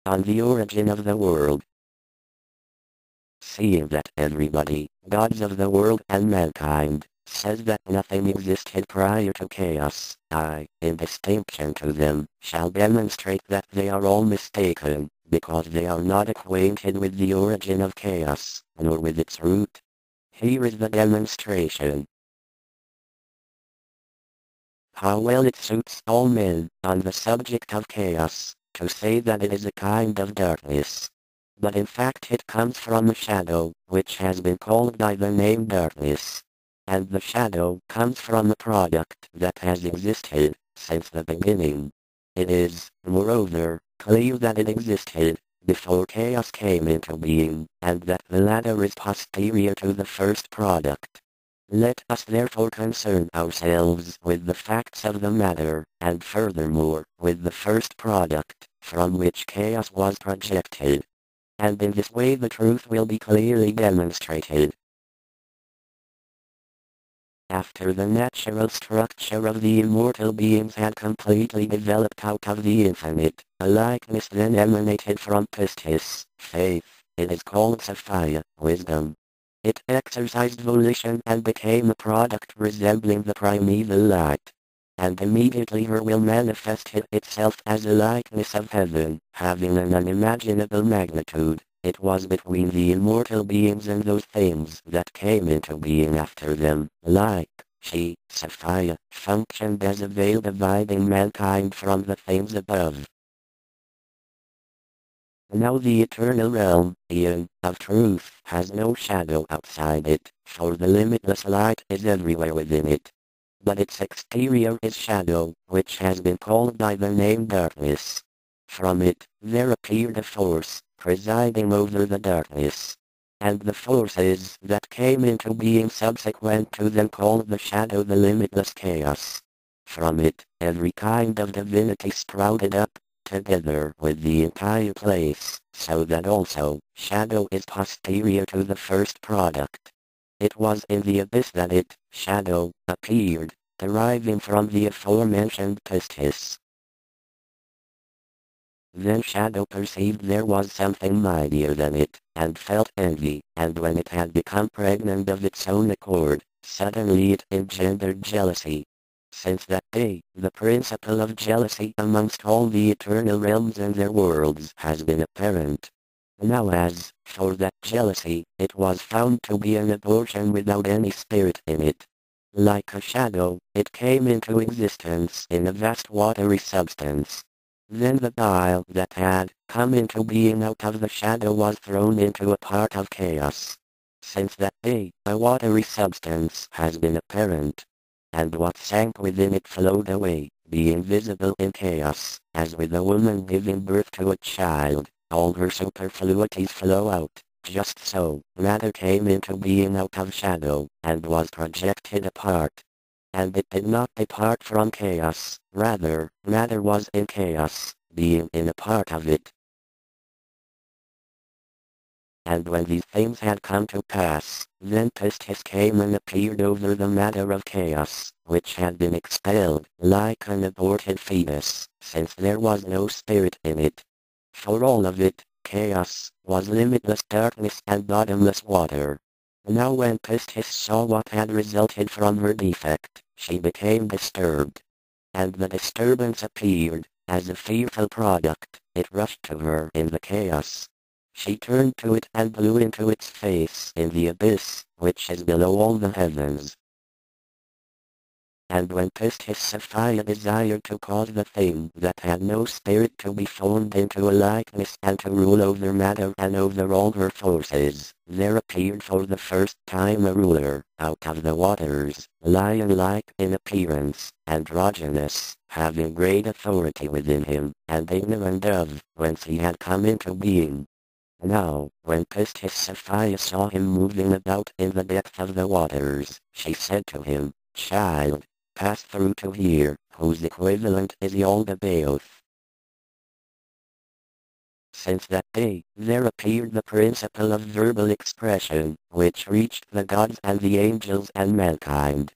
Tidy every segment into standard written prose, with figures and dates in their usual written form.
on the origin of the world. Seeing that everybody, gods of the world and mankind, says that nothing existed prior to chaos, I, in distinction to them, shall demonstrate that they are all mistaken, because they are not acquainted with the origin of chaos, nor with its root. Here is the demonstration. How well it suits all men, on the subject of chaos, to say that it is a kind of darkness. But in fact it comes from a shadow, which has been called by the name darkness. And the shadow comes from a product that has existed since the beginning. It is, moreover, clear that it existed before chaos came into being, and that the latter is posterior to the first product. Let us therefore concern ourselves with the facts of the matter, and furthermore, with the first product, from which chaos was projected. And in this way the truth will be clearly demonstrated. After the natural structure of the immortal beings had completely developed out of the infinite, a likeness then emanated from pistis, faith. It is called Sophia, wisdom. It exercised volition and became a product resembling the primeval light. And immediately her will manifested itself as a likeness of heaven, having an unimaginable magnitude. It was between the immortal beings and those things that came into being after them, like, she, Sophia, functioned as a veil dividing mankind from the things above. Now the eternal realm, Aeon, of truth, has no shadow outside it, for the limitless light is everywhere within it. But its exterior is shadow, which has been called by the name darkness. From it, there appeared a force, presiding over the darkness. And the forces that came into being subsequent to them called the shadow the limitless chaos. From it, every kind of divinity sprouted up, together with the entire place, so that also, shadow is posterior to the first product. It was in the abyss that it, shadow, appeared, deriving from the aforementioned pistis. Then shadow perceived there was something mightier than it, and felt envy, and when it had become pregnant of its own accord, suddenly it engendered jealousy. Since that day, the principle of jealousy amongst all the eternal realms and their worlds has been apparent. Now as, for that jealousy, it was found to be an abortion without any spirit in it. Like a shadow, it came into existence in a vast watery substance. Then the bile that had come into being out of the shadow was thrown into a part of chaos. Since that day, a watery substance has been apparent. And what sank within it flowed away, being visible in chaos, as with a woman giving birth to a child, all her superfluities flow out. Just so, matter came into being out of shadow, and was projected apart. And it did not depart from chaos, rather, matter was in chaos, being in a part of it. And when these things had come to pass, then pistis came and appeared over the matter of chaos, which had been expelled, like an aborted fetus, since there was no spirit in it. For all of it, chaos, was limitless darkness and bottomless water. Now when pistis saw what had resulted from her defect, she became disturbed. And the disturbance appeared, as a fearful product, it rushed to her in the chaos. She turned to it and blew into its face in the abyss, which is below all the heavens. And when pistis Sophia desired to cause the thing that had no spirit to be formed into a likeness and to rule over matter and over all her forces, there appeared for the first time a ruler, out of the waters, lion-like in appearance, androgynous, having great authority within him, and ignorant of whence he had come into being. Now, when pistis Sophia saw him moving about in the depth of the waters, she said to him, "Child, pass through to here, whose equivalent is Sabaoth." Since that day, there appeared the principle of verbal expression, which reached the gods and the angels and mankind.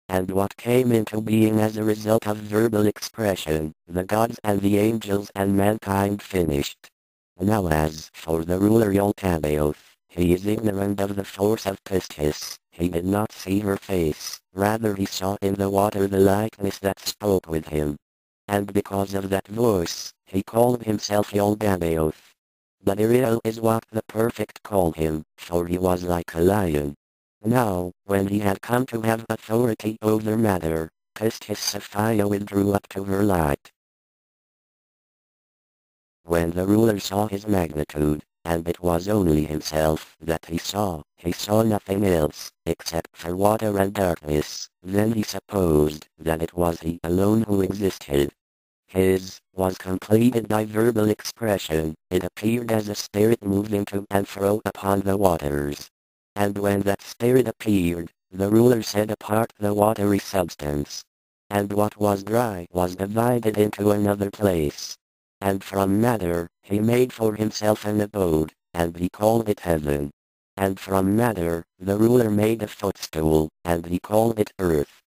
And what came into being as a result of verbal expression, the gods and the angels and mankind finished. Now as for the ruler Sabaoth, he is ignorant of the force of pistis. He did not see her face, rather he saw in the water the likeness that spoke with him. And because of that voice, he called himself Sabaoth. But Uriel is what the perfect call him, for he was like a lion. Now, when he had come to have authority over matter, pistis Sophia withdrew up to her light. When the ruler saw his magnitude, and it was only himself that he saw nothing else, except for water and darkness, then he supposed that it was he alone who existed. His was completed by verbal expression. It appeared as a spirit moving to and fro upon the waters. And when that spirit appeared, the ruler set apart the watery substance. And what was dry was divided into another place. And from matter, he made for himself an abode, and he called it heaven. And from matter, the ruler made a footstool, and he called it earth.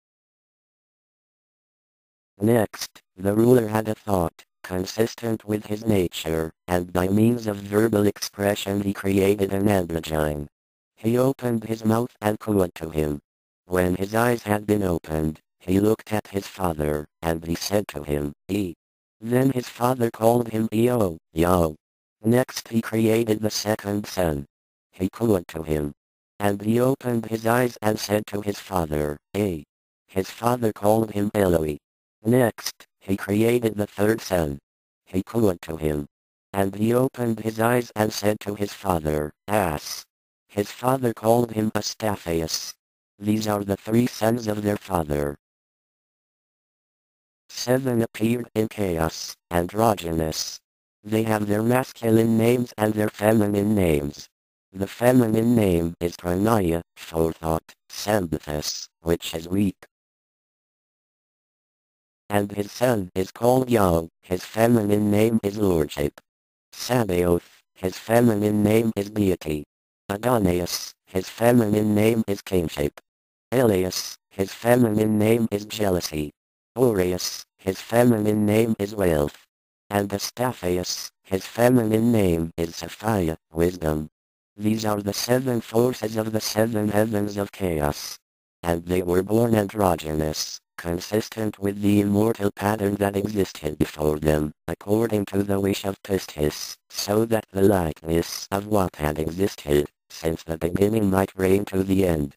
Next, the ruler had a thought, consistent with his nature, and by means of verbal expression he created an androgyn. He opened his mouth and called to him. When his eyes had been opened, he looked at his father, and he said to him, E. Then his father called him Eo. Next he created the second son. He called to him. And he opened his eyes and said to his father, A. His father called him Eloi. Next, he created the third son. He called to him. And he opened his eyes and said to his father, As. His father called him Astaphius. These are the three sons of their father. 7 appeared in chaos, androgynous. They have their masculine names and their feminine names. The feminine name is Pronola, Forethought, Sambathas, which is weak. And his son is called Yah, his feminine name is Lordship. Sabaoth, his feminine name is Deity. Adonais, his feminine name is Kingship. Elias, his feminine name is Jealousy. Aureus, his feminine name is Wealth. And Astaphius, his feminine name is Sophia, Wisdom. These are the 7 forces of the 7 heavens of chaos. And they were born androgynous, consistent with the immortal pattern that existed before them, according to the wish of pistis, so that the likeness of what had existed since the beginning might reign to the end.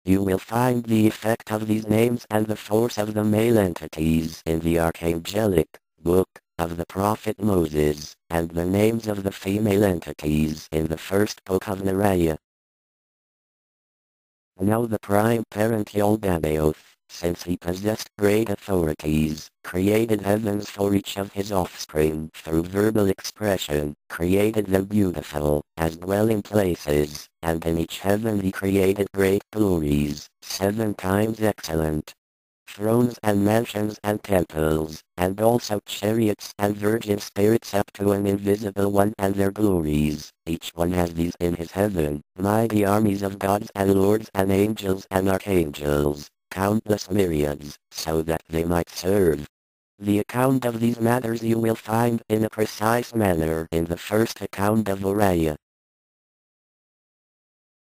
You will find the effect of these names and the force of the male entities in the archangelic book of the prophet Moses, and the names of the female entities in the first book of Neriah. Now the prime parent Sabaoth, since he possessed great authorities, created heavens for each of his offspring through verbal expression, created them beautiful, as dwelling places, and in each heaven he created great glories, 7 times excellent. Thrones and mansions and temples, and also chariots and virgin spirits up to an invisible one and their glories. Each one has these in his heaven, mighty armies of gods and lords and angels and archangels, countless myriads, so that they might serve. The account of these matters you will find in a precise manner in the first account of Uriah.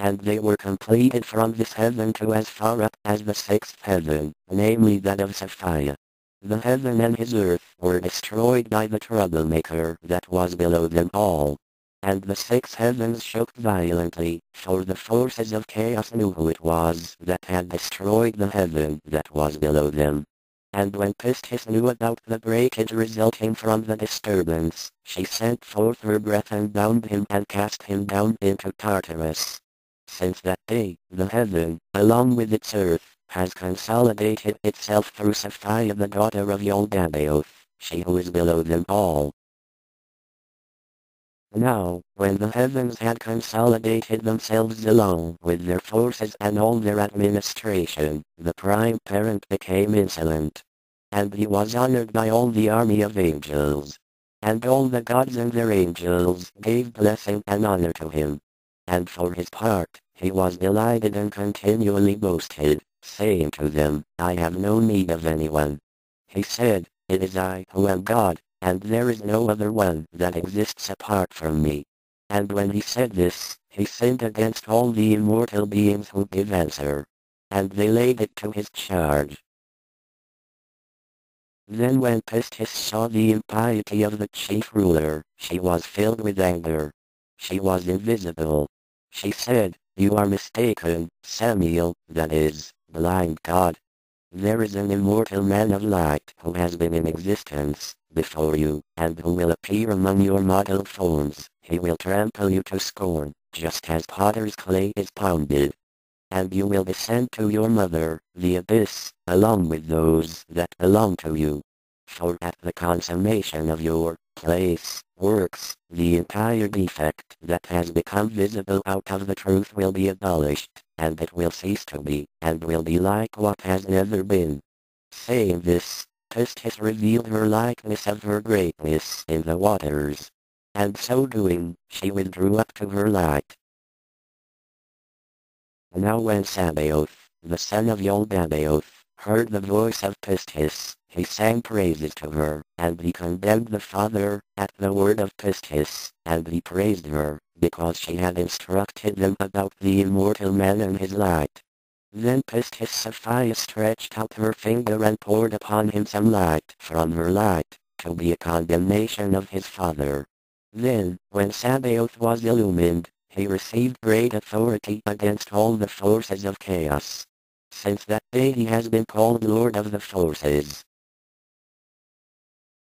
And they were completed from this heaven to as far up as the 6th heaven, namely that of Sophia. The heaven and his earth were destroyed by the troublemaker that was below them all. And the 6 heavens shook violently, for the forces of chaos knew who it was that had destroyed the heaven that was below them. And when Pistis knew about the breakage resulting from the disturbance, she sent forth her breath and bound him and cast him down into Tartarus. Since that day, the heaven, along with its earth, has consolidated itself through Sophia the daughter of Sabaoth, she who is below them all. Now, when the heavens had consolidated themselves along with their forces and all their administration, the prime parent became insolent. And he was honored by all the army of angels. And all the gods and their angels gave blessing and honor to him. And for his part, he was delighted and continually boasted, saying to them, I have no need of anyone. He said, It is I who am God, and there is no other one that exists apart from me. And when he said this, he sinned against all the immortal beings who give answer. And they laid it to his charge. Then when Pistis saw the impiety of the chief ruler, she was filled with anger. She was invisible. She said, "You are mistaken, Samuel, that is, blind God. There is an immortal man of light who has been in existence before you, and who will appear among your mottled forms. He will trample you to scorn, just as potter's clay is pounded. And you will descend to your mother, the abyss, along with those that belong to you. For at the consummation of your place, works, the entire defect that has become visible out of the truth will be abolished, and it will cease to be, and will be like what has never been." Saying this, Pistis revealed her likeness of her greatness in the waters. And so doing, she withdrew up to her light. Now when Sabaoth, the son of Sabaoth, heard the voice of Pistis, he sang praises to her, and he condemned the father, at the word of Pistis, and he praised her, because she had instructed them about the immortal man and his light. Then Pistis Sophia stretched out her finger and poured upon him some light from her light, to be a condemnation of his father. Then, when Sabaoth was illumined, he received great authority against all the forces of chaos. Since that day he has been called Lord of the Forces.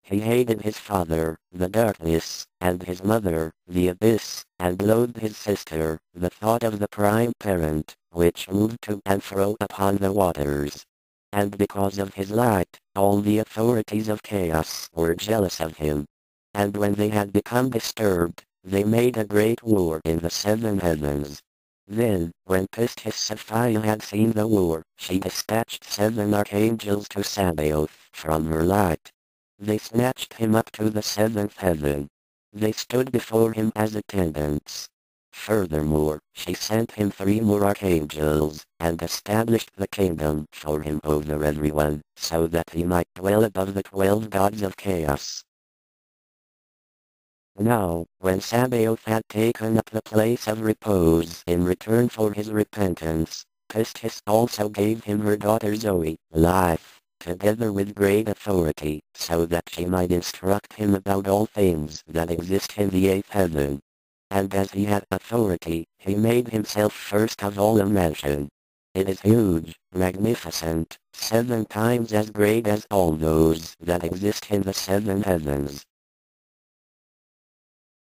He hated his father, the darkness, and his mother, the abyss, and loathed his sister, the thought of the prime parent, which moved to and fro upon the waters. And because of his light, all the authorities of chaos were jealous of him. And when they had become disturbed, they made a great war in the seven heavens. Then, when Pistis Sophia had seen the war, she dispatched 7 archangels to Sabaoth from her light. They snatched him up to the 7th heaven. They stood before him as attendants. Furthermore, she sent him 3 more archangels, and established the kingdom for him over everyone, so that he might dwell above the 12 gods of chaos. Now, when Sabaoth had taken up the place of repose in return for his repentance, Pistis also gave him her daughter Zoe, life, together with great authority, so that she might instruct him about all things that exist in the 8th heaven. And as he had authority, he made himself first of all a mansion. It is huge, magnificent, 7 times as great as all those that exist in the 7 heavens.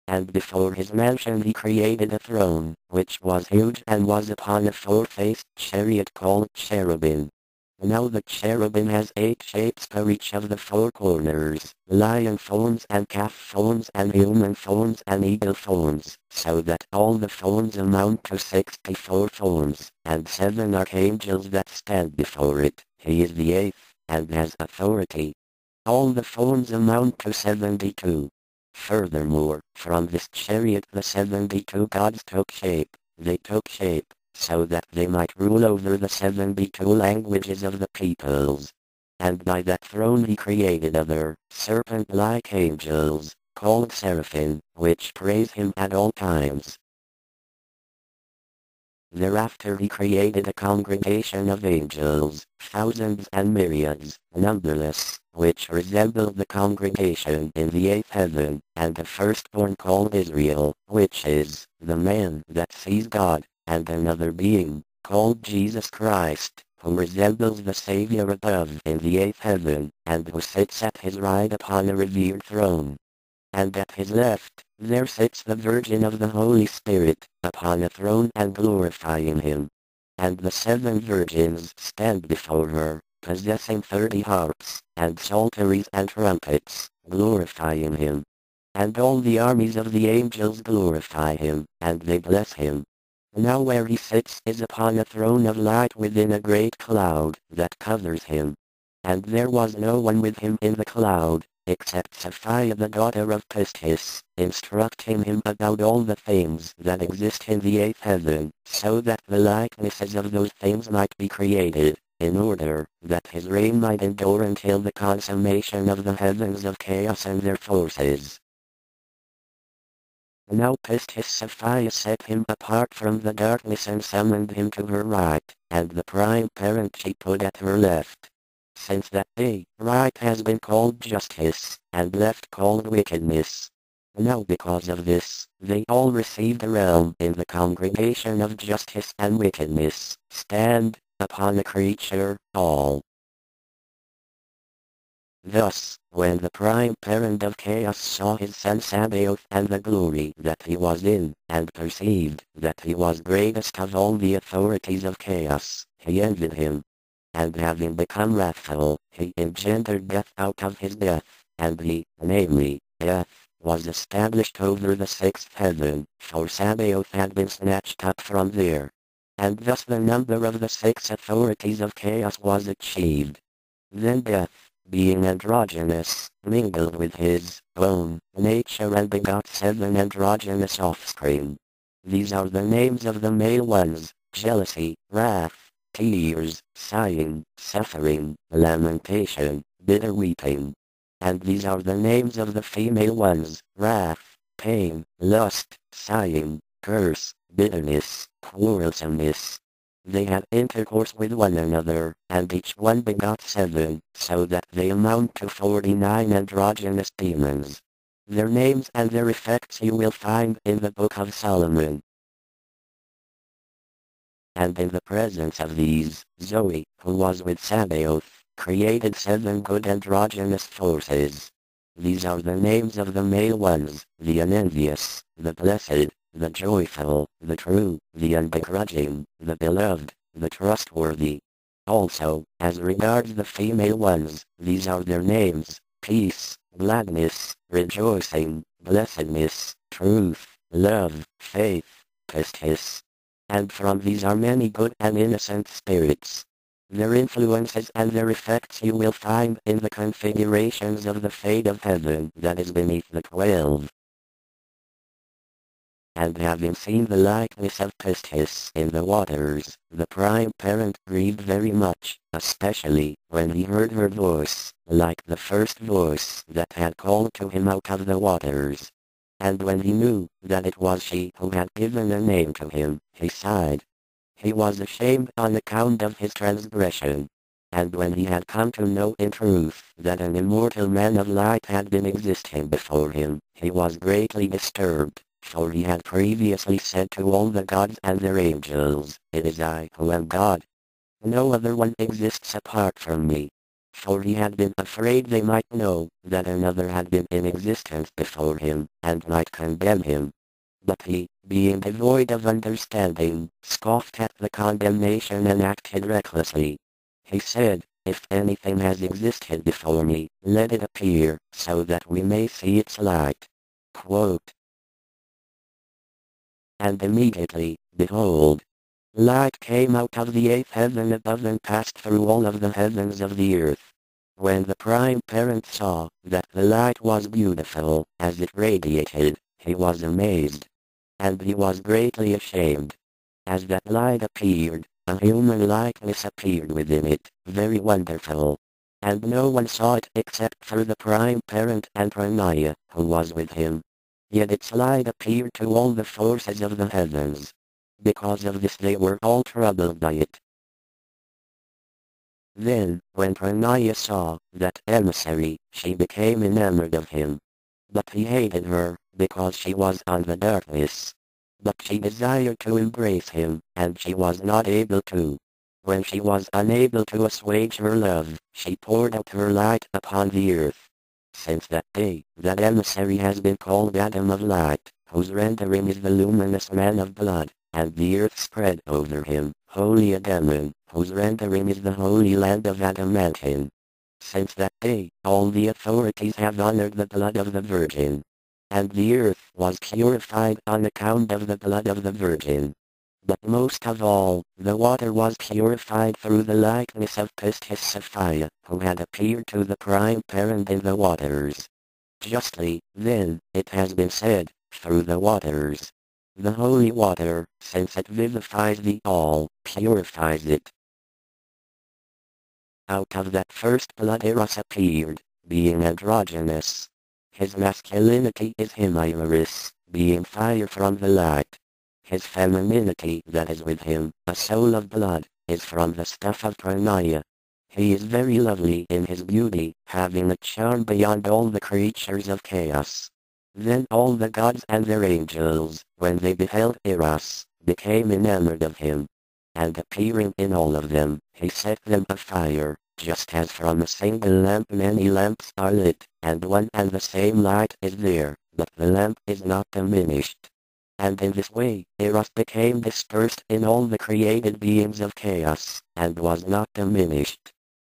And before his mansion he created a throne, which was huge and was upon a 4-faced chariot called cherubim. Now the cherubim has 8 shapes per each of the 4 corners, lion forms and calf forms and human forms and eagle forms, so that all the forms amount to 64 forms, and 7 archangels that stand before it. He is the 8th, and has authority. All the forms amount to 72. Furthermore, from this chariot the 72 gods took shape. They took shape, so that they might rule over the 72 languages of the peoples. And by that throne he created other, serpent-like angels, called seraphim, which praise him at all times. Thereafter he created a congregation of angels, thousands and myriads, numberless, which resembled the congregation in the 8th heaven, and a firstborn called Israel, which is, the man that sees God, and another being, called Jesus Christ, who resembles the Savior above in the 8th heaven, and who sits at his right upon a revered throne. And at his left, there sits the Virgin of the Holy Spirit, upon a throne and glorifying him. And the 7 virgins stand before her, possessing 30 harps, and psalteries and trumpets, glorifying him. And all the armies of the angels glorify him, and they bless him. Now where he sits is upon a throne of light within a great cloud that covers him. And there was no one with him in the cloud, except Sophia the daughter of Pistis, instructing him about all the things that exist in the 8th heaven, so that the likenesses of those things might be created, in order that his reign might endure until the consummation of the heavens of chaos and their forces. Now Pistis Sophia set him apart from the darkness and summoned him to her right, and the prime parent she put at her left. Since that day, right has been called justice, and left called wickedness. Now because of this, they all received a realm in the congregation of justice and wickedness, stand upon a creature, all. Thus, when the prime parent of chaos saw his son Sabaoth and the glory that he was in, and perceived that he was greatest of all the authorities of chaos, he envied him. And having become wrathful, he engendered death out of his death, and he, namely, death, was established over the sixth heaven, for Sabaoth had been snatched up from there. And thus the number of the six authorities of chaos was achieved. Then death, being androgynous, mingled with his own nature and begot 7 androgynous offspring. These are the names of the male ones: jealousy, wrath, tears, sighing, suffering, lamentation, bitter weeping. And these are the names of the female ones: wrath, pain, lust, sighing, curse, bitterness, quarrelsomeness. They had intercourse with one another, and each one begot 7, so that they amount to 49 androgynous demons. Their names and their effects you will find in the Book of Solomon. And in the presence of these, Zoe, who was with Sabaoth, created 7 good androgynous forces. These are the names of the male ones: the unenvious, the blessed, the joyful, the true, the unbegrudging, the beloved, the trustworthy. Also, as regards the female ones, these are their names: peace, gladness, rejoicing, blessedness, truth, love, faith, pistis. And from these are many good and innocent spirits. Their influences and their effects you will find in the configurations of the fate of heaven that is beneath the 12. And having seen the likeness of Pistis in the waters, the prime parent grieved very much, especially when he heard her voice, like the first voice that had called to him out of the waters. And when he knew that it was she who had given a name to him, he sighed. He was ashamed on account of his transgression. And when he had come to know in truth that an immortal man of light had been existing before him, he was greatly disturbed, for he had previously said to all the gods and their angels, "It is I who am God. No other one exists apart from me." For he had been afraid they might know that another had been in existence before him, and might condemn him. But he, being devoid of understanding, scoffed at the condemnation and acted recklessly. He said, "If anything has existed before me, let it appear, so that we may see its light." Quote. And immediately, behold, light came out of the 8th heaven above and passed through all of the heavens of the earth. When the prime parent saw that the light was beautiful, as it radiated, he was amazed. And he was greatly ashamed. As that light appeared, a human likeness appeared within it, very wonderful. And no one saw it except for the prime parent and Pronola, who was with him. Yet its light appeared to all the forces of the heavens. Because of this they were all troubled by it. Then, when Pronola saw that emissary, she became enamored of him. But he hated her, because she was on the darkness. But she desired to embrace him, and she was not able to. When she was unable to assuage her love, she poured out her light upon the earth. Since that day, that emissary has been called Adam of Light, whose rendering is the luminous man of blood, and the earth spread over him, Holy Adamon, whose rendering is the holy land of Adamantine. Since that day, all the authorities have honored the blood of the Virgin. And the earth was purified on account of the blood of the Virgin. But most of all, the water was purified through the likeness of Pistis Sophia, who had appeared to the prime parent in the waters. Justly, then, it has been said, through the waters. The holy water, since it vivifies the all, purifies it. Out of that first blood Eros appeared, being androgynous. His masculinity is himyrus, being fire from the light. His femininity that is with him, a soul of blood, is from the stuff of Pronola. He is very lovely in his beauty, having a charm beyond all the creatures of chaos. Then all the gods and their angels, when they beheld Eros, became enamored of him. And appearing in all of them, he set them afire, just as from a single lamp many lamps are lit, and one and the same light is there, but the lamp is not diminished. And in this way, Eros became dispersed in all the created beings of chaos, and was not diminished.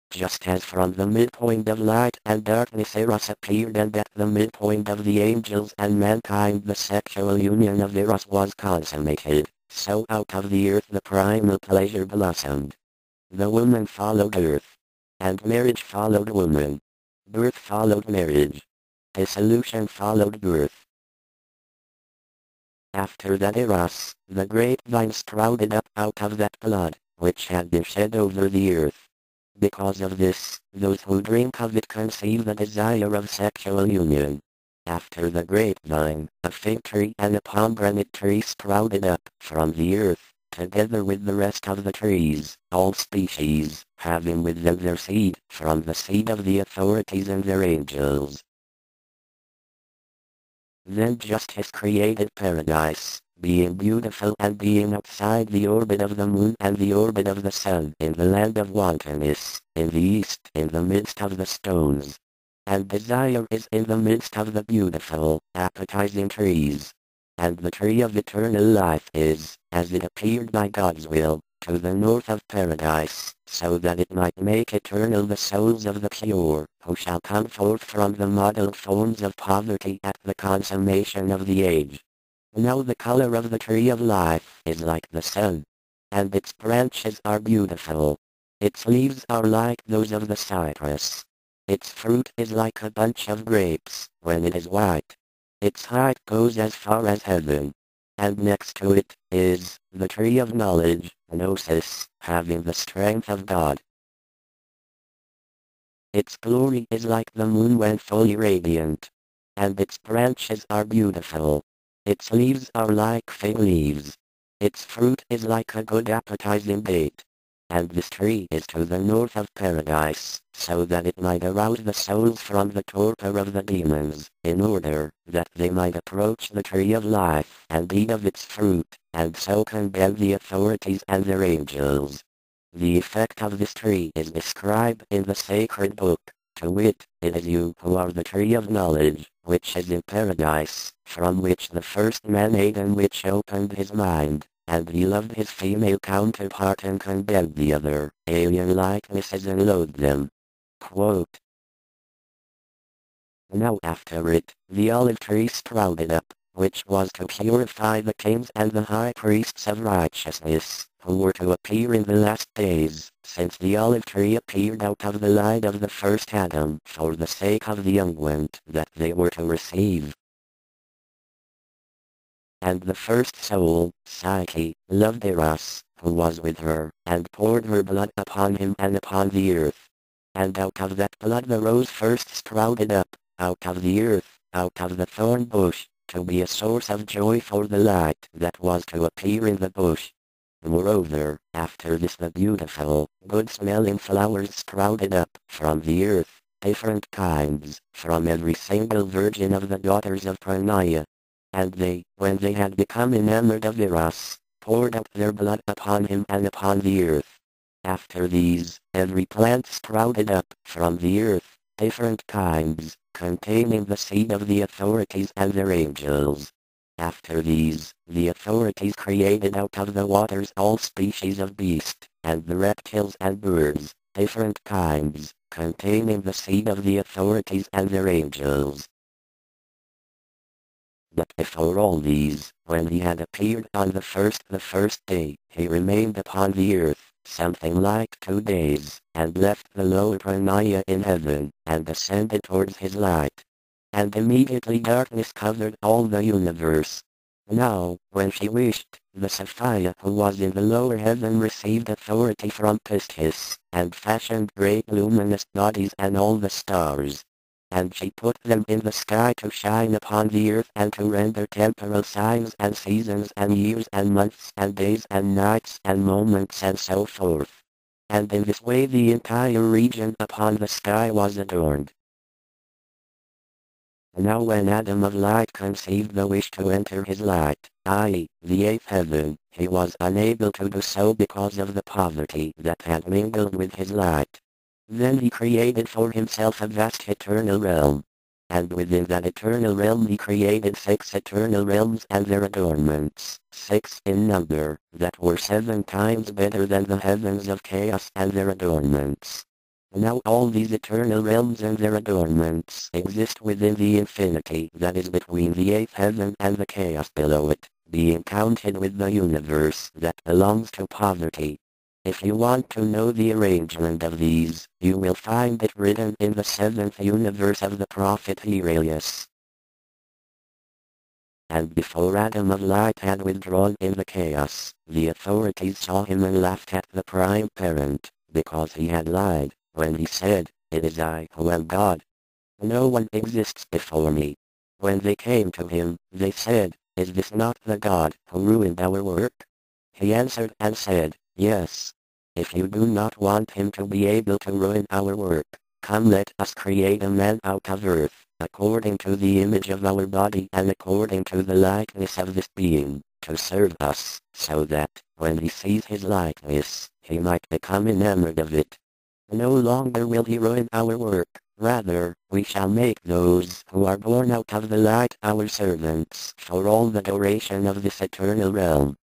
Just as from the midpoint of light and darkness Eros appeared, and at the midpoint of the angels and mankind the sexual union of Eros was consummated, so out of the earth the primal pleasure blossomed. The woman followed earth, and marriage followed woman. Birth followed marriage. Dissolution followed birth. After that Eros, the grapevine sprouted up out of that blood, which had been shed over the earth. Because of this, those who drink of it conceive the desire of sexual union. After the grapevine, a fig tree and a pomegranate tree sprouted up from the earth, together with the rest of the trees, all species, having with them their seed, from the seed of the authorities and their angels. Then justice created paradise, being beautiful and being outside the orbit of the moon and the orbit of the sun in the land of wantonness, in the east in the midst of the stones. And desire is in the midst of the beautiful, appetizing trees. And the tree of eternal life is, as it appeared by God's will, to the north of paradise, so that it might make eternal the souls of the pure, who shall come forth from the mottled forms of poverty at the consummation of the age. Now the color of the tree of life is like the sun, and its branches are beautiful. Its leaves are like those of the cypress. Its fruit is like a bunch of grapes, when it is white. Its height goes as far as heaven. And next to it is the tree of knowledge, Gnosis, having the strength of God. Its glory is like the moon when fully radiant. And its branches are beautiful. Its leaves are like fig leaves. Its fruit is like a good appetizing bait. And this tree is to the north of paradise, so that it might arouse the souls from the torpor of the demons, in order that they might approach the tree of life and eat of its fruit, and so condemn the authorities and their angels. The effect of this tree is described in the sacred book, to wit, it is you who are the tree of knowledge, which is in paradise, from which the first man ate and which opened his mind. And he loved his female counterpart and condemned the other, alien likenesses and loathed them. Quote. Now after it, the olive tree sprouted up, which was to purify the kings and the high priests of righteousness, who were to appear in the last days, since the olive tree appeared out of the line of the first Adam for the sake of the unguent that they were to receive. And the first soul, Psyche, loved Eros, who was with her, and poured her blood upon him and upon the earth. And out of that blood the rose first sprouted up, out of the earth, out of the thorn bush, to be a source of joy for the light that was to appear in the bush. Moreover, after this the beautiful, good-smelling flowers sprouted up from the earth, different kinds, from every single virgin of the daughters of Pronola. And they, when they had become enamored of Eros, poured out their blood upon him and upon the earth. After these, every plant sprouted up from the earth, different kinds, containing the seed of the authorities and their angels. After these, the authorities created out of the waters all species of beast, and the reptiles and birds, different kinds, containing the seed of the authorities and their angels. But before all these, when he had appeared on the first day, he remained upon the earth, something like 2 days, and left the lower Pronola in heaven, and ascended towards his light. And immediately darkness covered all the universe. Now, when she wished, the Sophia who was in the lower heaven received authority from Pistis, and fashioned great luminous bodies and all the stars. And she put them in the sky to shine upon the earth and to render temporal signs and seasons and years and months and days and nights and moments and so forth. And in this way the entire region upon the sky was adorned. Now when Adam of light conceived the wish to enter his light, i.e., the eighth heaven, he was unable to do so because of the poverty that had mingled with his light. Then he created for himself a vast eternal realm. And within that eternal realm he created 6 eternal realms and their adornments, 6 in number, that were 7 times better than the heavens of chaos and their adornments. Now all these eternal realms and their adornments exist within the infinity that is between the eighth heaven and the chaos below it, being counted with the universe that belongs to poverty. If you want to know the arrangement of these, you will find it written in the 7th universe of the prophet Elias. And before Adam of light had withdrawn in the chaos, the authorities saw him and laughed at the prime parent, because he had lied, when he said, "It is I who am God. No one exists before me." When they came to him, they said, "Is this not the God who ruined our work?" He answered and said, "Yes. If you do not want him to be able to ruin our work, come let us create a man out of earth, according to the image of our body and according to the likeness of this being, to serve us, so that, when he sees his likeness, he might become enamored of it. No longer will he ruin our work, rather, we shall make those who are born out of the light our servants for all the duration of this eternal realm."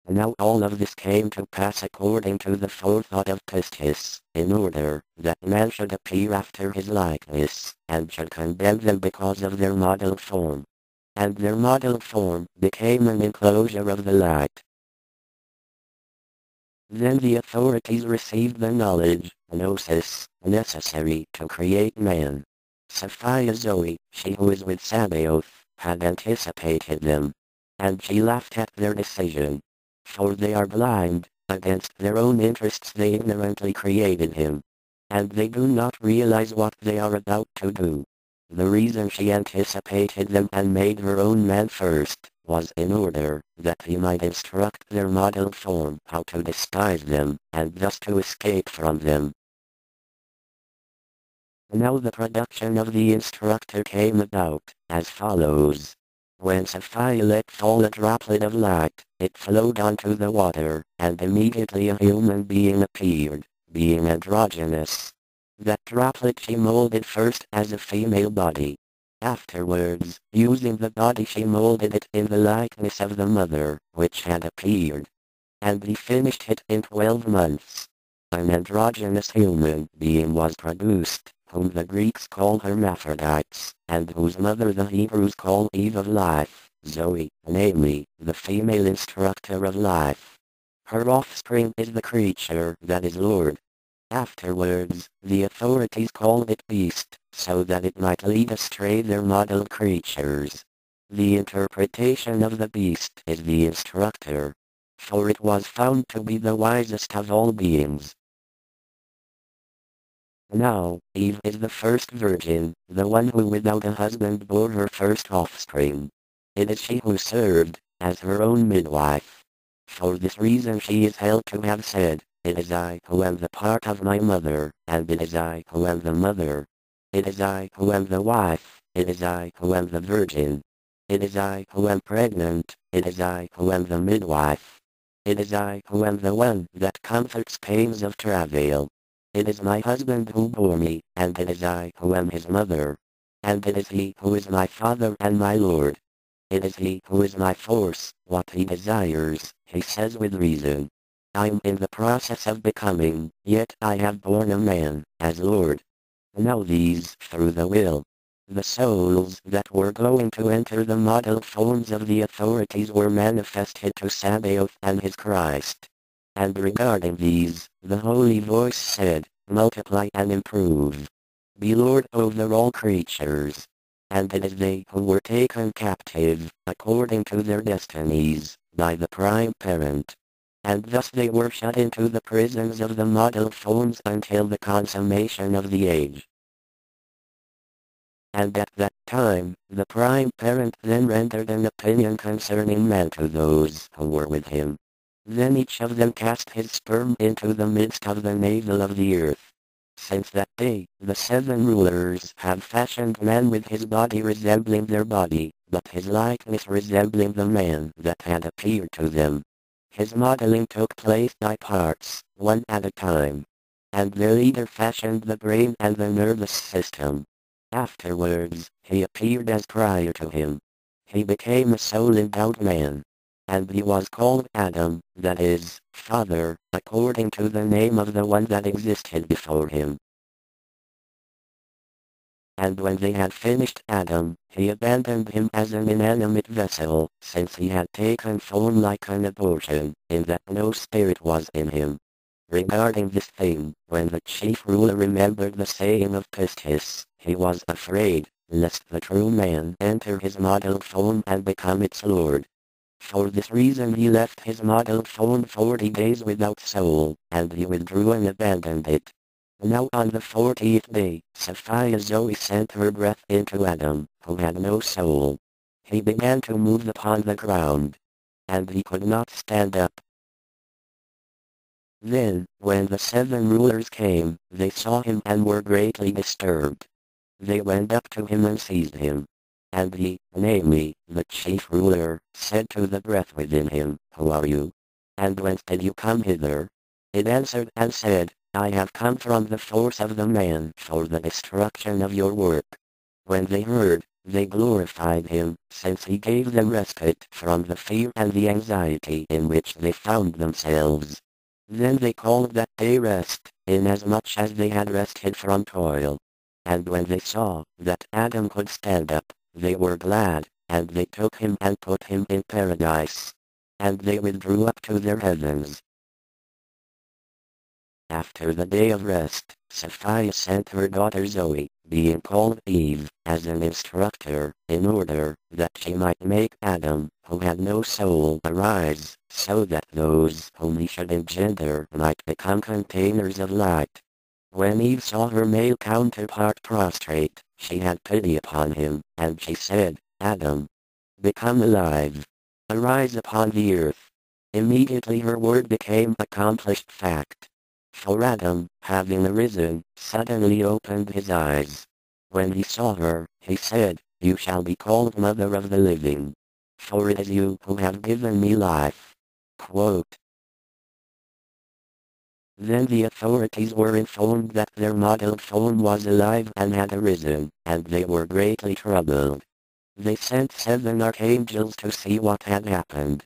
Now all of this came to pass according to the forethought of Pistis, in order that man should appear after his likeness, and should condemn them because of their model form. And their model form became an enclosure of the light. Then the authorities received the knowledge, Gnosis, necessary to create man. Sophia Zoe, she who is with Sabaoth, had anticipated them. And she laughed at their decision. For they are blind, against their own interests they ignorantly created him. And they do not realize what they are about to do. The reason she anticipated them and made her own man first, was in order that he might instruct their model form how to disguise them, and thus to escape from them. Now the production of the instructor came about, as follows. When Sophia let fall a droplet of light, it flowed onto the water, and immediately a human being appeared, being androgynous. That droplet she molded first as a female body. Afterwards, using the body she molded it in the likeness of the mother, which had appeared. And he finished it in 12 months. An androgynous human being was produced, whom the Greeks call hermaphrodites, and whose mother the Hebrews call Eve of life, Zoe, namely, the female instructor of life. Her offspring is the creature that is Lord. Afterwards, the authorities called it beast, so that it might lead astray their model creatures. The interpretation of the beast is the instructor. For it was found to be the wisest of all beings. Now, Eve is the first virgin, the one who without a husband bore her first offspring. It is she who served, as her own midwife. For this reason she is held to have said, "It is I who am the part of my mother, and it is I who am the mother. It is I who am the wife, it is I who am the virgin. It is I who am pregnant, it is I who am the midwife. It is I who am the one that comforts pains of travail. It is my husband who bore me, and it is I who am his mother. And it is he who is my father and my Lord. It is he who is my force, what he desires, he says with reason. I'm in the process of becoming, yet I have borne a man, as Lord." Now these, through the will, the souls that were going to enter the model forms of the authorities were manifested to Sabaoth and his Christ. And regarding these, the holy voice said, "Multiply and improve. Be Lord over all creatures." And it is they who were taken captive, according to their destinies, by the prime parent. And thus they were shut into the prisons of the model forms until the consummation of the age. And at that time, the prime parent then rendered an opinion concerning man to those who were with him. Then each of them cast his sperm into the midst of the navel of the earth. Since that day, the 7 rulers have fashioned man with his body resembling their body, but his likeness resembling the man that had appeared to them. His modeling took place by parts, one at a time. And their leader fashioned the brain and the nervous system. Afterwards, he appeared as prior to him. He became a soul-endowed man. And he was called Adam, that is, Father, according to the name of the one that existed before him. And when they had finished Adam, he abandoned him as an inanimate vessel, since he had taken form like an abortion, in that no spirit was in him. Regarding this thing, when the chief ruler remembered the saying of Pistis, he was afraid, lest the true man enter his modeled form and become its lord. For this reason he left his modeled form 40 days without soul, and he withdrew and abandoned it. Now on the 40th day, Sophia Zoe sent her breath into Adam, who had no soul. He began to move upon the ground. And he could not stand up. Then, when the 7 rulers came, they saw him and were greatly disturbed. They went up to him and seized him. And he, namely, the chief ruler, said to the breath within him, Who are you? And whence did you come hither? It answered and said, I have come from the force of the man for the destruction of your work. When they heard, they glorified him, since he gave them respite from the fear and the anxiety in which they found themselves. Then they called that day rest, inasmuch as they had rested from toil. And when they saw that Adam could stand up, they were glad, and they took him and put him in paradise. And they withdrew up to their heavens. After the day of rest, Sophia sent her daughter Zoe, being called Eve, as an instructor, in order that she might make Adam, who had no soul, arise, so that those whom he should engender might become containers of light. When Eve saw her male counterpart prostrate, she had pity upon him, and she said, Adam, become alive. Arise upon the earth. Immediately her word became accomplished fact. For Adam, having arisen, suddenly opened his eyes. When he saw her, he said, You shall be called mother of the living. For it is you who have given me life. Quote. Then the authorities were informed that their modeled form was alive and had arisen, and they were greatly troubled. They sent 7 archangels to see what had happened.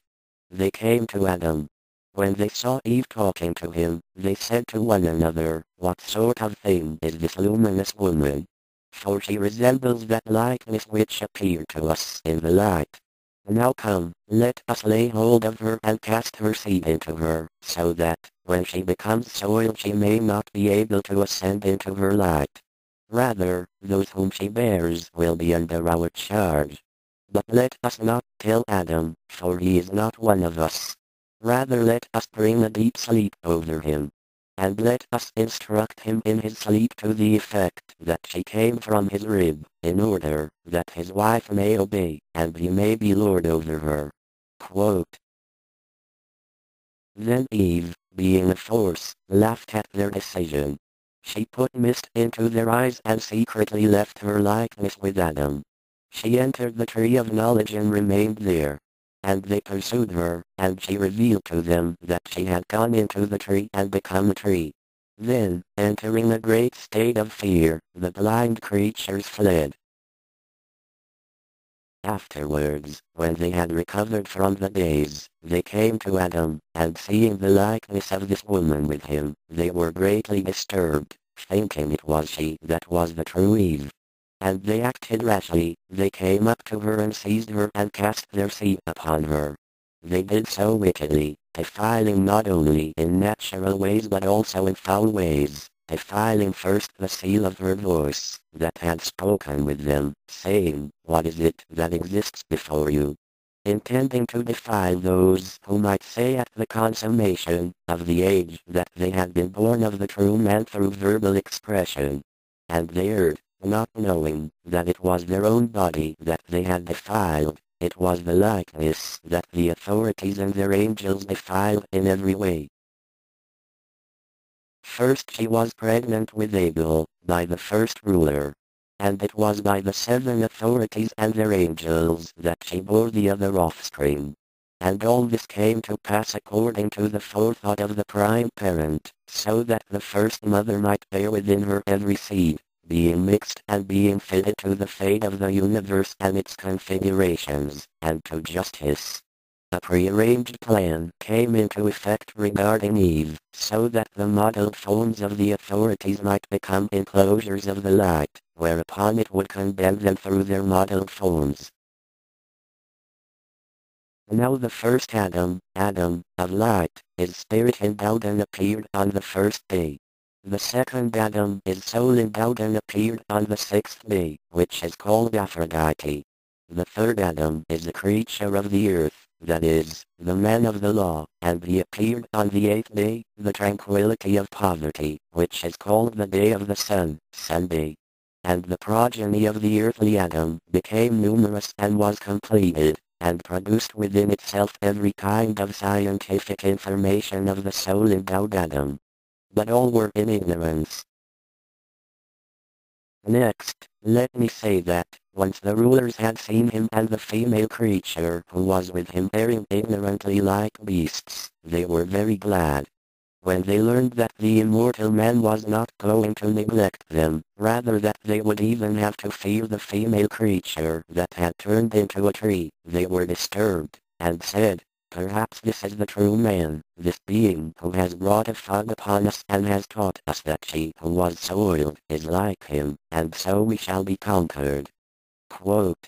They came to Adam. When they saw Eve talking to him, they said to one another, What sort of thing is this luminous woman? For she resembles that likeness which appeared to us in the light. Now come, let us lay hold of her and cast her seed into her, so that, when she becomes soil she may not be able to ascend into her light. Rather, those whom she bears will be under our charge. But let us not kill Adam, for he is not one of us. Rather let us bring a deep sleep over him. And let us instruct him in his sleep to the effect that she came from his rib, in order that his wife may obey, and he may be lord over her. Quote. Then Eve, being a force, laughed at their decision. She put mist into their eyes and secretly left her likeness with Adam. She entered the tree of knowledge and remained there. And they pursued her, and she revealed to them that she had gone into the tree and become a tree. Then, entering a great state of fear, the blind creatures fled. Afterwards, when they had recovered from the daze, they came to Adam, and seeing the likeness of this woman with him, they were greatly disturbed, thinking it was she that was the true Eve. And they acted rashly. They came up to her and seized her and cast their seed upon her. They did so wickedly, defiling not only in natural ways but also in foul ways, defiling first the seal of her voice, that had spoken with them, saying, "What is it that exists before you?" Intending to defile those who might say at the consummation of the age that they had been born of the true man through verbal expression. And they erred, not knowing that it was their own body that they had defiled, it was the likeness that the authorities and their angels defiled in every way. First she was pregnant with Abel, by the first ruler. And it was by the 7 authorities and their angels that she bore the other offspring. And all this came to pass according to the forethought of the prime parent, so that the first mother might bear within her every seed, being mixed and being fitted to the fate of the universe and its configurations, and to justice. A prearranged plan came into effect regarding Eve, so that the modeled forms of the authorities might become enclosures of the light, whereupon it would condemn them through their modeled forms. Now the first Adam, of light, is spirit-endowed and appeared on the first day. The second Adam is soul-endowed and appeared on the 6th day, which is called Aphrodite. The third Adam is a creature of the earth, that is, the man of the law, and he appeared on the 8th day, the tranquility of poverty, which is called the day of the sun, Sunday. And the progeny of the earthly Adam became numerous and was completed, and produced within itself every kind of scientific information of the soul-endowed Adam. But all were in ignorance. Next, let me say that, once the rulers had seen him and the female creature who was with him erring ignorantly like beasts, they were very glad. When they learned that the immortal man was not going to neglect them, rather that they would even have to fear the female creature that had turned into a tree, they were disturbed, and said, "Perhaps this is the true man, this being who has brought a fog upon us and has taught us that she who was soiled is like him, and so we shall be conquered." Quote.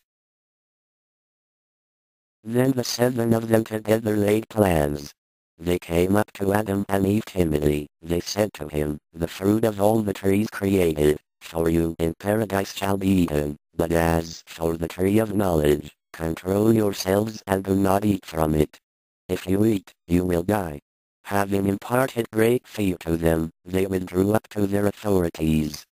Then the 7 of them together laid plans. They came up to Adam and Eve timidly. They said to him, "The fruit of all the trees created, for you in paradise shall be eaten, but as for the tree of knowledge, control yourselves and do not eat from it. If you eat, you will die." Having imparted great fear to them, they withdrew up to their authorities.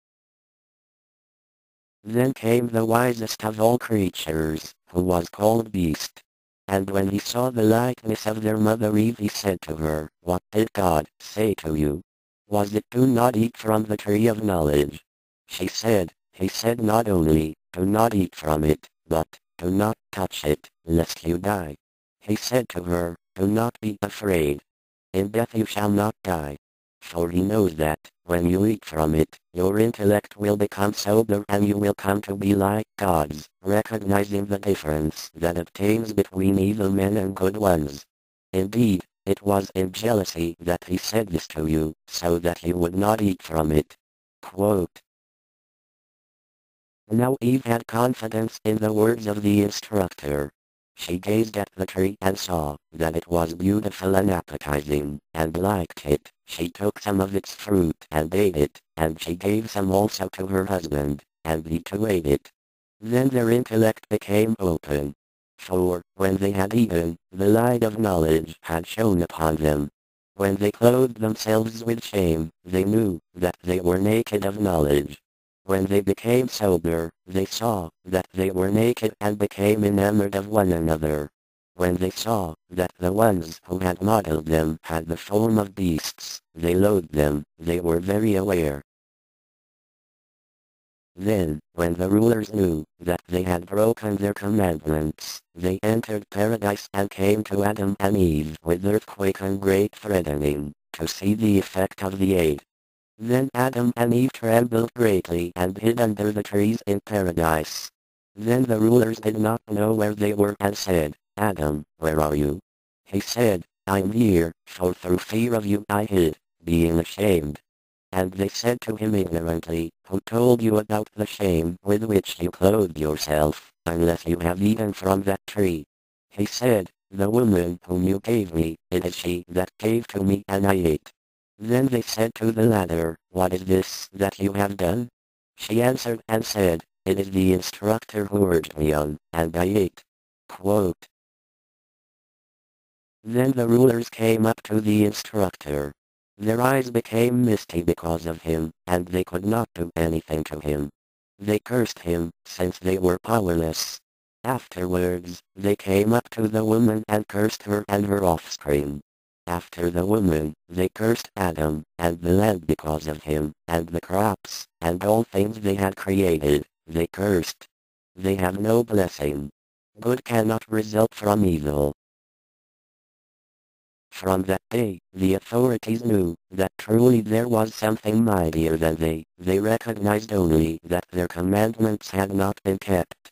Then came the wisest of all creatures, who was called Beast. And when he saw the likeness of their mother Eve, he said to her, "What did God say to you? Was it, 'Do not eat from the tree of knowledge'?" She said, "He said not only, 'Do not eat from it,' but, 'Do not touch it, lest you die.'" He said to her, "Do not be afraid. In death you shall not die. For he knows that, when you eat from it, your intellect will become sober and you will come to be like gods, recognizing the difference that obtains between evil men and good ones. Indeed, it was in jealousy that he said this to you, so that you would not eat from it." Quote. Now Eve had confidence in the words of the instructor. She gazed at the tree and saw that it was beautiful and appetizing, and liked it. She took some of its fruit and ate it, and she gave some also to her husband, and he too ate it. Then their intellect became open. For, when they had eaten, the light of knowledge had shone upon them. When they clothed themselves with shame, they knew that they were naked of knowledge. When they became sober, they saw that they were naked and became enamored of one another. When they saw that the ones who had modeled them had the form of beasts, they loathed them, they were very aware. Then, when the rulers knew that they had broken their commandments, they entered paradise and came to Adam and Eve with earthquake and great threatening, to see the effect of the aid. Then Adam and Eve trembled greatly and hid under the trees in paradise. Then the rulers did not know where they were and said, "Adam, where are you?" He said, "I'm here, for through fear of you I hid, being ashamed." And they said to him ignorantly, "Who told you about the shame with which you clothed yourself, unless you have eaten from that tree?" He said, "The woman whom you gave me, it is she that gave to me and I ate." Then they said to the latter, "What is this that you have done?" She answered and said, "It is the instructor who urged me on, and I ate." Quote. Then the rulers came up to the instructor. Their eyes became misty because of him, and they could not do anything to him. They cursed him, since they were powerless. Afterwards, they came up to the woman and cursed her and her offspring. After the woman, they cursed Adam, and the land because of him, and the crops, and all things they had created, they cursed. They have no blessing. Good cannot result from evil. From that day, the authorities knew that truly there was something mightier than they. They recognized only that their commandments had not been kept.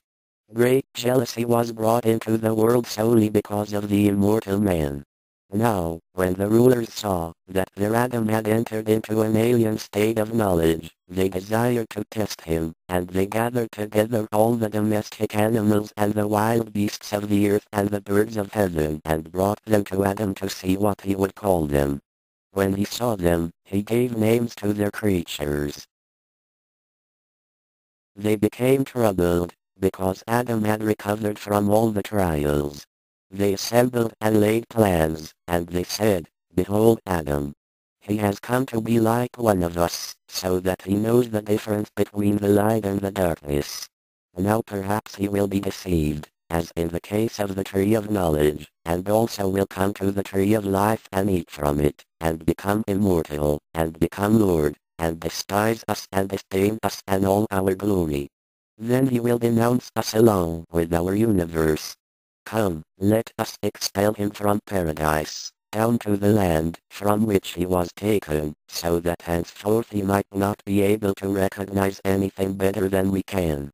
Great jealousy was brought into the world solely because of the immortal man. Now, when the rulers saw that their Adam had entered into an alien state of knowledge, they desired to test him, and they gathered together all the domestic animals and the wild beasts of the earth and the birds of heaven and brought them to Adam to see what he would call them. When he saw them, he gave names to their creatures. They became troubled, because Adam had recovered from all the trials. They assembled and laid plans, and they said, "Behold Adam. He has come to be like one of us, so that he knows the difference between the light and the darkness. Now perhaps he will be deceived, as in the case of the tree of knowledge, and also will come to the tree of life and eat from it, and become immortal, and become Lord, and despise us and disdain us and all our glory. Then he will denounce us along with our universe. Come, let us expel him from paradise, down to the land from which he was taken, so that henceforth he might not be able to recognize anything better than we can."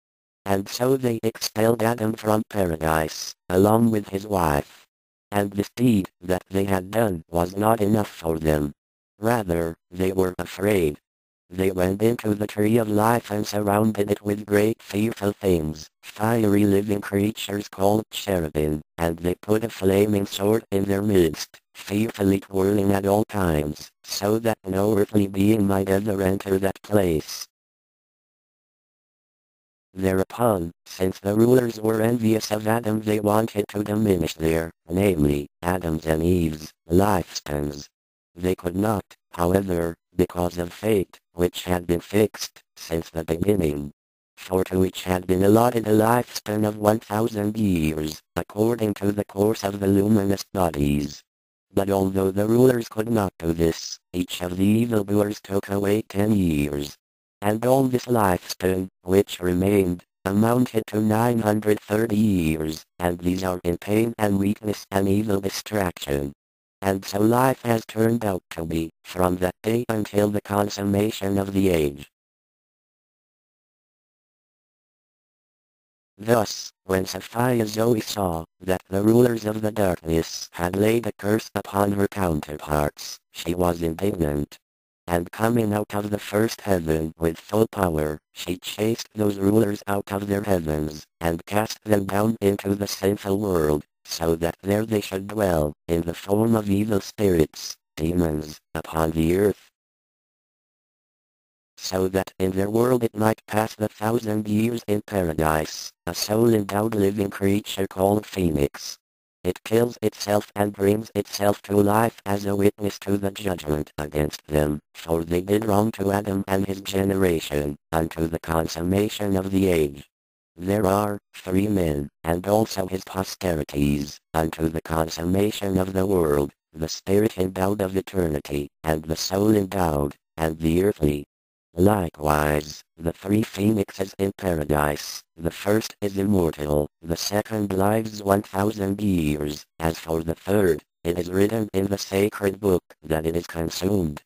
And so they expelled Adam from paradise, along with his wife. And this deed that they had done was not enough for them. Rather, they were afraid. They went into the tree of life and surrounded it with great fearful things, fiery living creatures called cherubim, and they put a flaming sword in their midst, fearfully twirling at all times, so that no earthly being might ever enter that place. Thereupon, since the rulers were envious of Adam, they wanted to diminish their, namely, Adam's and Eve's, lifespans. They could not, however, because of fate, which had been fixed since the beginning. For to each had been allotted a lifespan of 1,000 years, according to the course of the luminous bodies. But although the rulers could not do this, each of the evildoers took away 10 years. And all this lifespan, which remained, amounted to 930 years, and these are in pain and weakness and evil distraction. And so life has turned out to be, from that day until the consummation of the age. Thus, when Sophia Zoe saw that the rulers of the darkness had laid a curse upon her counterparts, she was indignant. And coming out of the first heaven with full power, she chased those rulers out of their heavens, and cast them down into the sinful world, so that there they should dwell, in the form of evil spirits, demons, upon the earth. So that in their world it might pass the 1,000 years in paradise, a soul-endowed living creature called Phoenix. It kills itself and brings itself to life as a witness to the judgment against them, for they did wrong to Adam and his generation, unto the consummation of the age. There are 3 men, and also his posterities, unto the consummation of the world, the spirit endowed of eternity, and the soul endowed, and the earthly. Likewise, the 3 phoenixes in paradise, the first is immortal, the second lives 1,000 years, as for the third, it is written in the sacred book that it is consumed.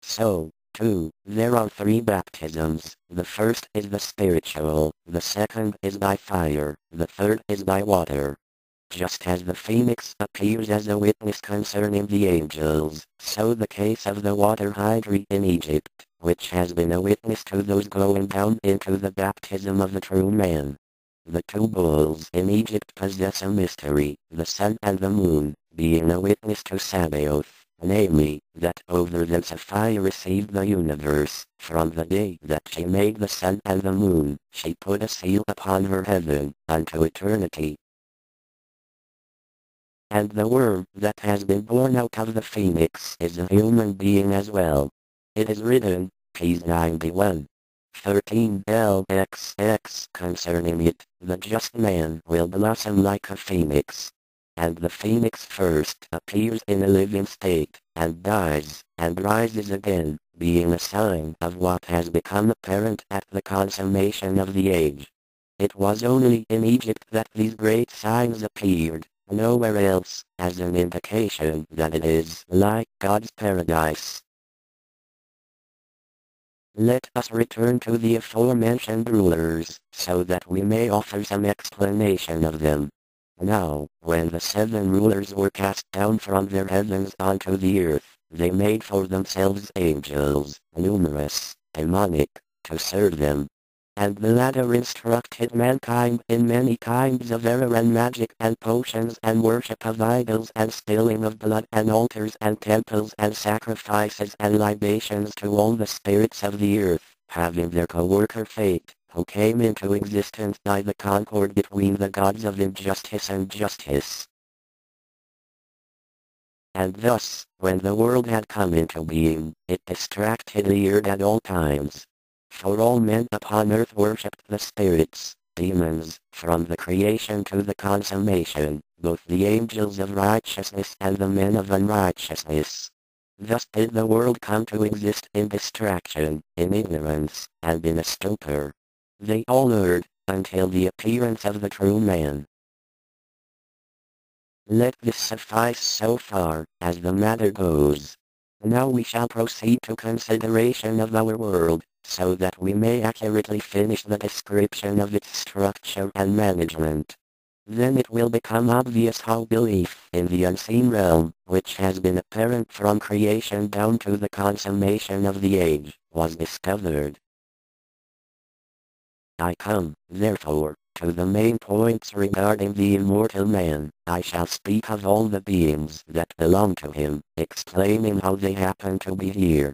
So, too, there are 3 baptisms, the first is the spiritual, the second is by fire, the third is by water. Just as the phoenix appears as a witness concerning the angels, so the case of the water hydra in Egypt, which has been a witness to those going down into the baptism of the true man. The 2 bulls in Egypt possess a mystery, the sun and the moon, being a witness to Sabaoth, namely, that over them Sapphire received the universe. From the day that she made the sun and the moon, she put a seal upon her heaven, unto eternity. And the worm that has been born out of the phoenix is a human being as well. It is written, Ps 91. 13 LXX concerning it, the just man will blossom like a phoenix. And the phoenix first appears in a living state, and dies, and rises again, being a sign of what has become apparent at the consummation of the age. It was only in Egypt that these great signs appeared, nowhere else, as an indication that it is like God's paradise. Let us return to the aforementioned rulers, so that we may offer some explanation of them. Now, when the 7 rulers were cast down from their heavens onto the earth, they made for themselves angels, numerous, demonic, to serve them. And the latter instructed mankind in many kinds of error and magic and potions and worship of idols and spilling of blood and altars and temples and sacrifices and libations to all the spirits of the earth, having their co-worker Fate, who came into existence by the concord between the gods of injustice and justice. And thus, when the world had come into being, it distracted the earth at all times. For all men upon earth worshipped the spirits, demons, from the creation to the consummation, both the angels of righteousness and the men of unrighteousness. Thus did the world come to exist in distraction, in ignorance, and in a stupor. They all erred, until the appearance of the true man. Let this suffice so far, as the matter goes. Now we shall proceed to consideration of our world, so that we may accurately finish the description of its structure and management. Then it will become obvious how belief in the unseen realm, which has been apparent from creation down to the consummation of the age, was discovered. I come, therefore, to the main points regarding the immortal man. I shall speak of all the beings that belong to him, explaining how they happen to be here.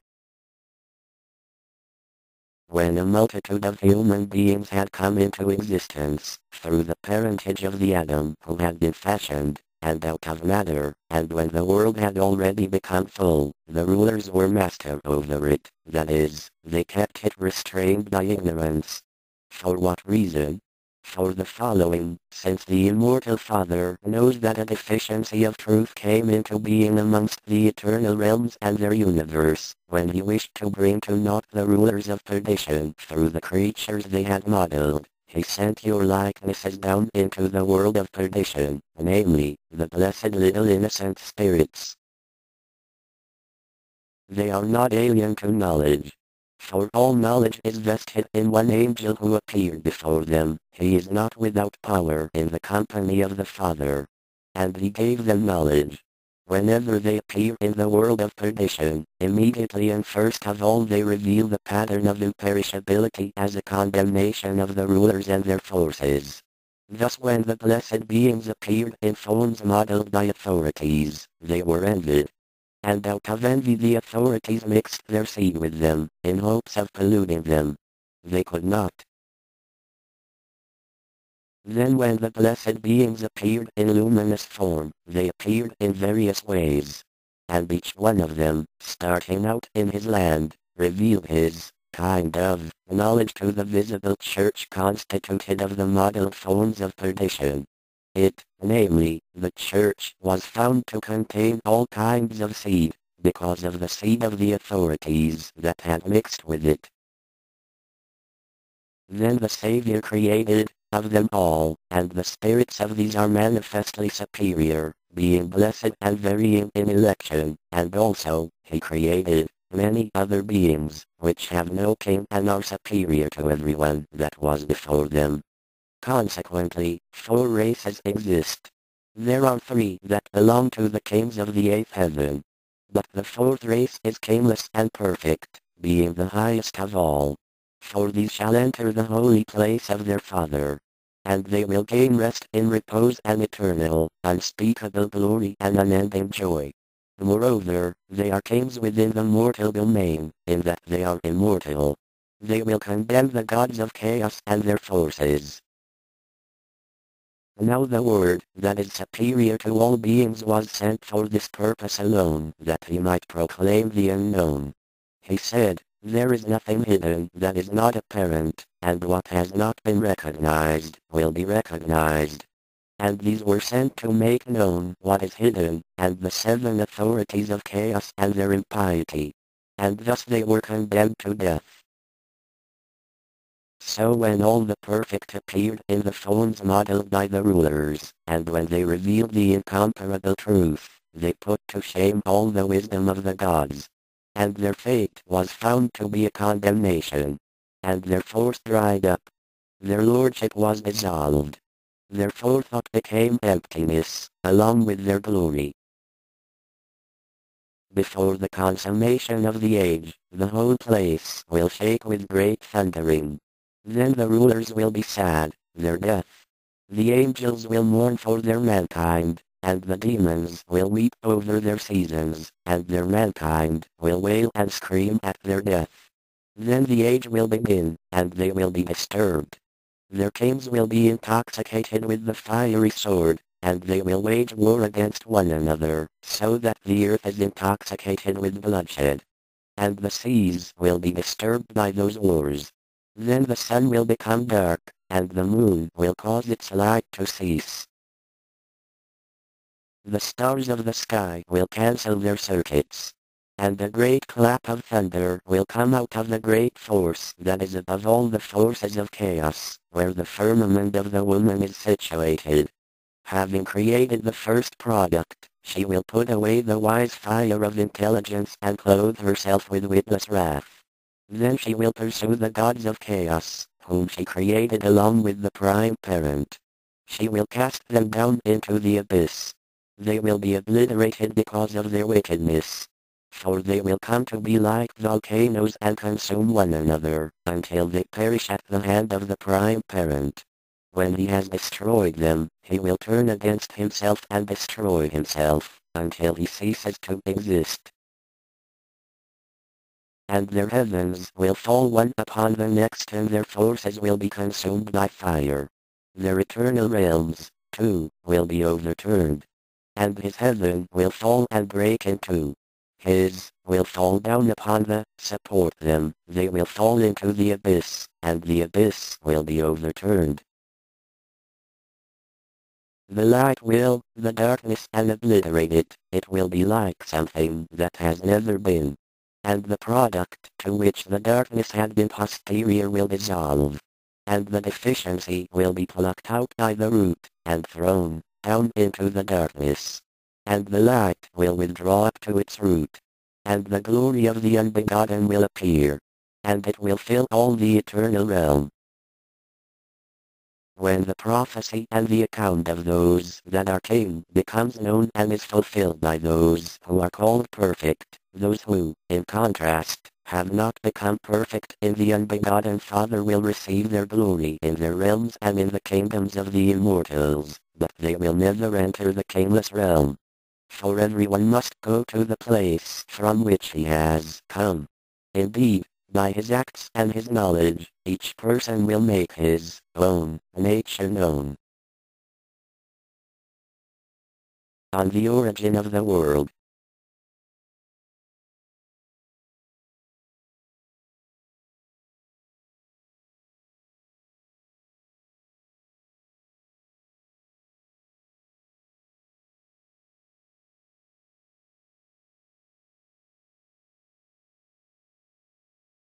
When a multitude of human beings had come into existence, through the parentage of the Adam who had been fashioned, and out of matter, and when the world had already become full, the rulers were master over it, that is, they kept it restrained by ignorance. For what reason? For the following, since the immortal Father knows that a deficiency of truth came into being amongst the eternal realms and their universe, when he wished to bring to naught the rulers of perdition through the creatures they had modeled, he sent your likenesses down into the world of perdition, namely, the blessed little innocent spirits. They are not alien to knowledge. For all knowledge is vested in one angel who appeared before them. He is not without power in the company of the Father. And he gave them knowledge. Whenever they appear in the world of perdition, immediately and first of all they reveal the pattern of imperishability as a condemnation of the rulers and their forces. Thus when the blessed beings appeared in forms modeled by authorities, they were envied. And out of envy the authorities mixed their seed with them, in hopes of polluting them. They could not. Then when the blessed beings appeared in luminous form, they appeared in various ways. And each one of them, starting out in his land, revealed his, kind of, knowledge to the visible church constituted of the modeled forms of perdition. It, namely, the church, was found to contain all kinds of seed, because of the seed of the authorities that had mixed with it. Then the Savior created, of them all, and the spirits of these are manifestly superior, being blessed and varying in election, and also, he created, many other beings, which have no king and are superior to everyone that was before them. Consequently, 4 races exist. There are 3 that belong to the kings of the 8th heaven. But the 4th race is kingless and perfect, being the highest of all. For these shall enter the holy place of their Father. And they will gain rest in repose and eternal, unspeakable glory and unending joy. Moreover, they are kings within the mortal domain, in that they are immortal. They will condemn the gods of chaos and their forces. Now the Word, that is superior to all beings, was sent for this purpose alone, that he might proclaim the unknown. He said, "There is nothing hidden that is not apparent, and what has not been recognized, will be recognized." And these were sent to make known what is hidden, and the 7 authorities of chaos and their impiety. And thus they were condemned to death. So when all the perfect appeared in the forms modeled by the rulers, and when they revealed the incomparable truth, they put to shame all the wisdom of the gods. And their fate was found to be a condemnation. And their force dried up. Their lordship was dissolved. Their forethought became emptiness, along with their glory. Before the consummation of the age, the whole place will shake with great thundering. Then the rulers will be sad, their death. The angels will mourn for their mankind, and the demons will weep over their seasons, and their mankind will wail and scream at their death. Then the age will begin, and they will be disturbed. Their kings will be intoxicated with the fiery sword, and they will wage war against one another, so that the earth is intoxicated with bloodshed. And the seas will be disturbed by those wars. Then the sun will become dark, and the moon will cause its light to cease. The stars of the sky will cancel their circuits. And a great clap of thunder will come out of the great force that is above all the forces of chaos, where the firmament of the woman is situated. Having created the first product, she will put away the wise fire of intelligence and clothe herself with witless wrath. Then she will pursue the gods of chaos, whom she created along with the prime parent. She will cast them down into the abyss. They will be obliterated because of their wickedness. For they will come to be like volcanoes and consume one another, until they perish at the hand of the prime parent. When he has destroyed them, he will turn against himself and destroy himself, until he ceases to exist. And their heavens will fall one upon the next, and their forces will be consumed by fire. Their eternal realms, too, will be overturned. And his heaven will fall and break in two. His will fall down upon the support them, they will fall into the abyss, and the abyss will be overturned. The light will, the darkness obliterate it, it will be like something that has never been. And the product to which the darkness had been posterior will dissolve. And the deficiency will be plucked out by the root, and thrown down into the darkness. And the light will withdraw up to its root. And the glory of the unbegotten will appear. And it will fill all the eternal realm. When the prophecy and the account of those that are king becomes known and is fulfilled by those who are called perfect, those who, in contrast, have not become perfect in the unbegotten Father will receive their glory in their realms and in the kingdoms of the immortals, but they will never enter the kingless realm. For everyone must go to the place from which he has come. Indeed, by his acts and his knowledge, each person will make his own nature known. On the origin of the world.